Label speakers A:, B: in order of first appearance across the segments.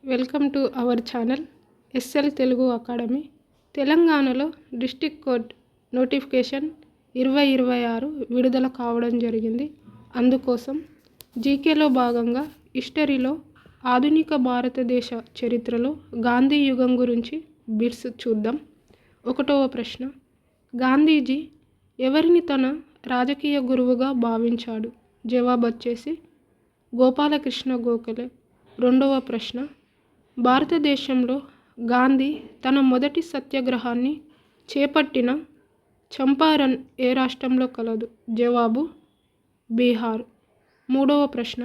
A: Welcome to our channel SL Telugu academy. తెలంగాణలో district court notification 2026 విడుదల కావడం జరిగింది. అందుకోసం జీకేలో భాగంగా హిస్టరీలో ఆధునిక భారతదేశ చరిత్రలో గాంధీ యుగం గురించి బిట్స్ చూద్దాం. 1వ ప్రశ్న, గాంధీజీ ఎవరిని తన రాజకీయ గురువుగా భావించాడు? జవాబు వచ్చేసి గోపాలకృష్ణ గోఖలే. 2వ ప్రశ్న, భారతదేశంలో గాంధీ తన మొదటి సత్యాగ్రహాన్ని చేపట్టిన చంపారన్ ఏ రాష్ట్రంలో కలదు? జవాబు బీహార్. 3వ ప్రశ్న,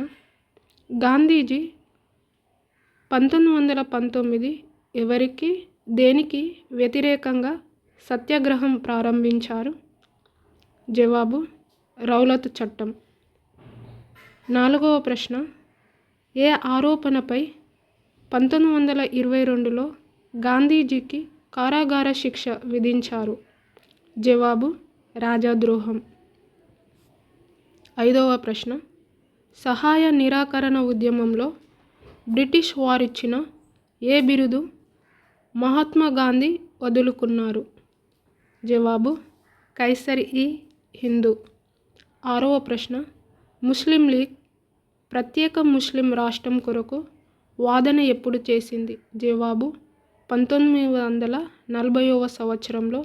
A: గాంధీజీ 1919 ఎవరికి దేనికి వ్యతిరేకంగా సత్యాగ్రహం ప్రారంభించారు? జవాబు రౌలత్ చట్టం. 4వ ప్రశ్న, ఏ ఆరోపణపై 1922లో గాంధీజీకి కారాగార శిక్ష విధించారు? జవాబు రాజద్రోహం. 5వ ప్రశ్న, సహాయ నిరాకరణ ఉద్యమంలో బ్రిటిష్ వారిచ్చిన ఏ బిరుదు మహాత్మా గాంధీ వదులుకున్నారు? జవాబు కైసర్-ఈ-హింద్. 6వ ప్రశ్న, ముస్లిం లీగ్ ప్రత్యేక ముస్లిం రాష్ట్రం కొరకు వాదన ఎప్పుడు చేసింది? జవాబు 1940వ సంవత్సరంలో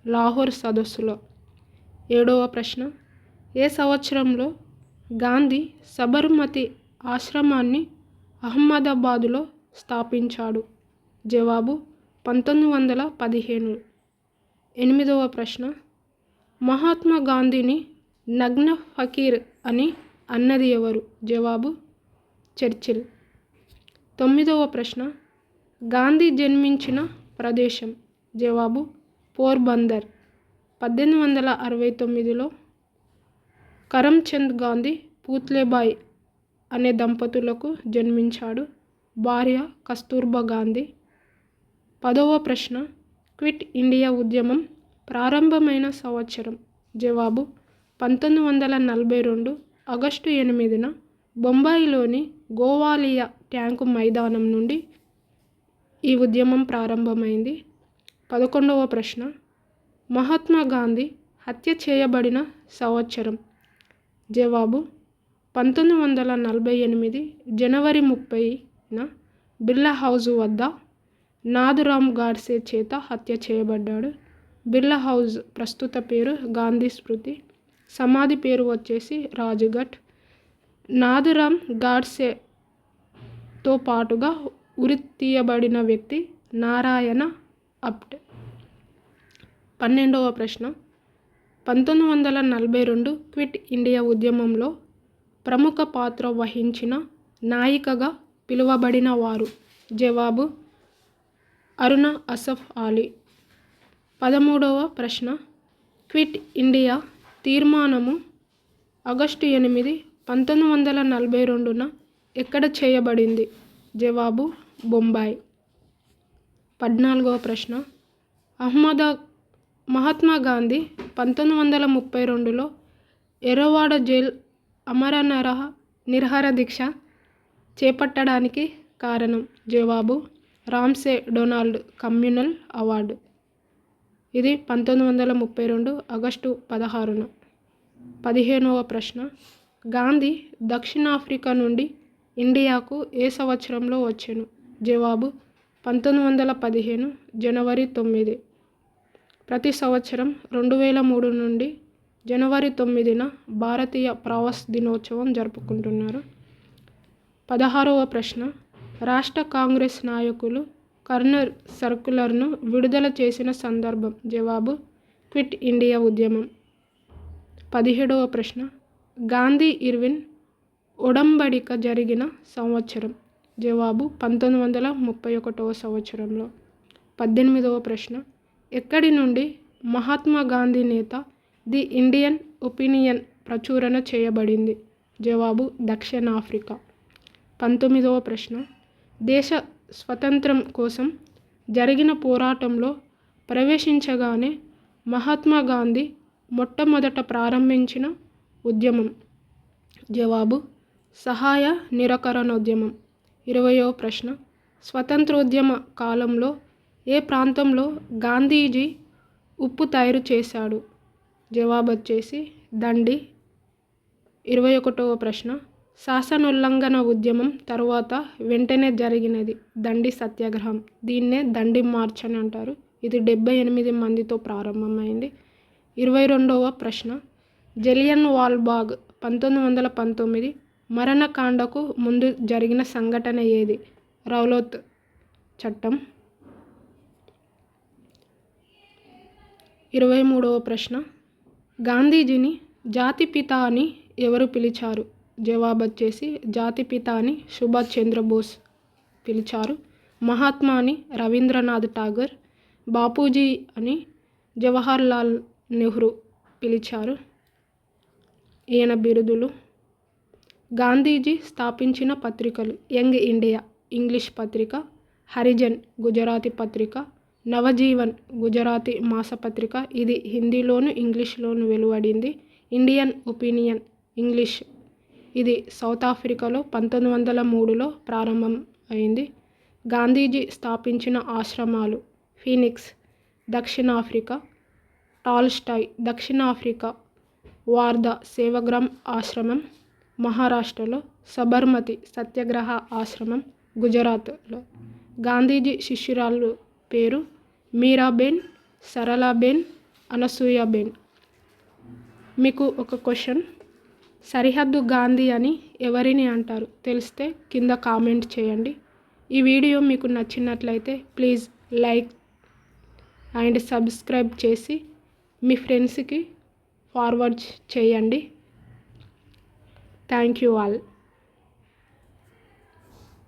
A: లాహోర్ సదస్సులో. 7వ ప్రశ్న, ఏ సంవత్సరంలో గాంధీ సబర్మతి ఆశ్రమాన్ని అహ్మదాబాదులో స్థాపించాడు? జవాబు 1915. 8వ ప్రశ్న, మహాత్మా గాంధీని నగ్న ఫకీర్ అని అన్నది ఎవరు? జవాబు చర్చిల్. 9వ ప్రశ్న, గాంధీ జన్మించిన ప్రదేశం? జవాబు పోర్బందర్. 1869లో కరమ్చంద్ గాంధీ పూత్లేబాయ్ అనే దంపతులకు జన్మించాడు. భార్య కస్తూర్బా గాంధీ. 10వ ప్రశ్న, క్విట్ ఇండియా ఉద్యమం ప్రారంభమైన సంవత్సరం? జవాబు 1942 ఆగస్టు 8న బొంబాయిలోని గోవాలియా ట్యాంకు మైదానం నుండి ఈ ఉద్యమం ప్రారంభమైంది. 11వ ప్రశ్న, మహాత్మా గాంధీ హత్య చేయబడిన సంవత్సరం? జవాబు 1948 జనవరి 30న బిర్లా హౌజ్ వద్ద నాథురామ్ గాడ్సే చేత హత్య చేయబడ్డాడు. బిర్లా హౌజ్ ప్రస్తుత పేరు గాంధీ స్మృతి, సమాధి పేరు వచ్చేసి రాజ్ఘాట్. నాథురామ్ గాడ్సేతో పాటుగా ఉరి తీయబడిన వ్యక్తి నారాయణ ఆప్టే. 12వ ప్రశ్న, 1942 క్విట్ ఇండియా ఉద్యమంలో ప్రముఖ పాత్ర వహించిన నాయికగా పిలువబడిన వారు? జవాబు అరుణ అసఫ్ అలీ. 13వ ప్రశ్న, క్విట్ ఇండియా తీర్మానము ఆగస్టు 8, 1942న ఎక్కడ చేయబడింది? జవాబు బొంబాయి. 14వ ప్రశ్న, మహాత్మా గాంధీ 1932లో ఎర్రవాడ జైల్ ఆమర నిరాహార దీక్ష చేపట్టడానికి కారణం? జవాబు రామ్సే డొనాల్డ్ కమ్యూనల్ అవార్డు. ఇది 1932 ఆగస్టు 16న. 15వ ప్రశ్న, గాంధీ దక్షిణాఫ్రికా నుండి ఇండియాకు ఏ సంవత్సరంలో వచ్చెను? జవాబు 1915 జనవరి 9. ప్రతి సంవత్సరం 2003 నుండి జనవరి 9న భారతీయ ప్రవాస్ దినోత్సవం జరుపుకుంటున్నారు. 16వ ప్రశ్న, రాష్ట్ర కాంగ్రెస్ నాయకులు కర్నల్ సర్క్యులర్ను విడుదల చేసిన సందర్భం? జవాబు క్విట్ ఇండియా ఉద్యమం. 17వ ప్రశ్న, గాంధీ ఇర్విన్ ఒడంబడిక జరిగిన సంవత్సరం? జవాబు 1931వ సంవత్సరంలో. 18వ ప్రశ్న, ఎక్కడి నుండి మహాత్మా గాంధీ నేత ది ఇండియన్ ఒపీనియన్ ప్రచురణ చేయబడింది? జవాబు దక్షిణాఫ్రికా. 19వ ప్రశ్న, దేశ స్వతంత్రం కోసం జరిగిన పోరాటంలో ప్రవేశించగానే మహాత్మా గాంధీ మొట్టమొదట ప్రారంభించిన ఉద్యమం? జవాబు సహాయ నిరాకరణోద్యమం. 20వ ప్రశ్న, స్వతంత్రోద్యమ కాలంలో ఏ ప్రాంతంలో గాంధీజీ ఉప్పు తయారు చేశాడు? జవాబు వచ్చేసి దండి. 21వ ప్రశ్న, శాసనోల్లంఘన ఉద్యమం తరువాత వెంటనే జరిగినది దండి సత్యాగ్రహం. దీన్నే దండి మార్చ్ అని అంటారు. ఇది 78 మందితో ప్రారంభమైంది. 22వ ప్రశ్న, జలియన్ వాల్బాగ్ 1919 మరణకాండకు ముందు జరిగిన సంఘటన ఏది? రౌలత్ చట్టం. 23వ ప్రశ్న, గాంధీజీని జాతిపిత అని ఎవరు పిలిచారు? జవాబు వచ్చేసి జాతిపిత అని సుభాష్ చంద్రబోస్ పిలిచారు. మహాత్మా అని రవీంద్రనాథ్ ఠాగూర్, బాపూజీ అని జవహర్ లాల్ నెహ్రూ పిలిచారు. ఈయన బిరుదులు. గాంధీజీ స్థాపించిన పత్రికలు: యంగ్ ఇండియా ఇంగ్లీష్ పత్రిక, హరిజన్ గుజరాతీ పత్రిక, నవజీవన్ గుజరాతీ మాసపత్రిక, ఇది హిందీలోను ఇంగ్లీష్లోను వెలువడింది. ఇండియన్ ఒపీనియన్ ఇంగ్లీష్, ఇది సౌత్ ఆఫ్రికాలో 1903లో ప్రారంభం అయింది. గాంధీజీ స్థాపించిన ఆశ్రమాలు: ఫీనిక్స్ దక్షిణాఫ్రికా, టాల్స్టాయ్ దక్షిణాఫ్రికా, వార్ధా సేవాగ్రామ్ ఆశ్రమం మహారాష్ట్రలో, సబర్మతి సత్యాగ్రహ ఆశ్రమం గుజరాత్లో. గాంధీజీ శిష్యురాలు పేరు మీరాబెన్, సరళాబెన్, అనసూయబెన్. మీకు ఒక క్వశ్చన్, సరిహద్దు గాంధీ అని ఎవరిని అంటారు? తెలిస్తే కింద కామెంట్ చేయండి. ఈ వీడియో మీకు నచ్చినట్లయితే ప్లీజ్ లైక్ అండ్ సబ్స్క్రైబ్ చేసి మీ ఫ్రెండ్స్కి ఫార్వర్డ్ చేయండి. Thank you all.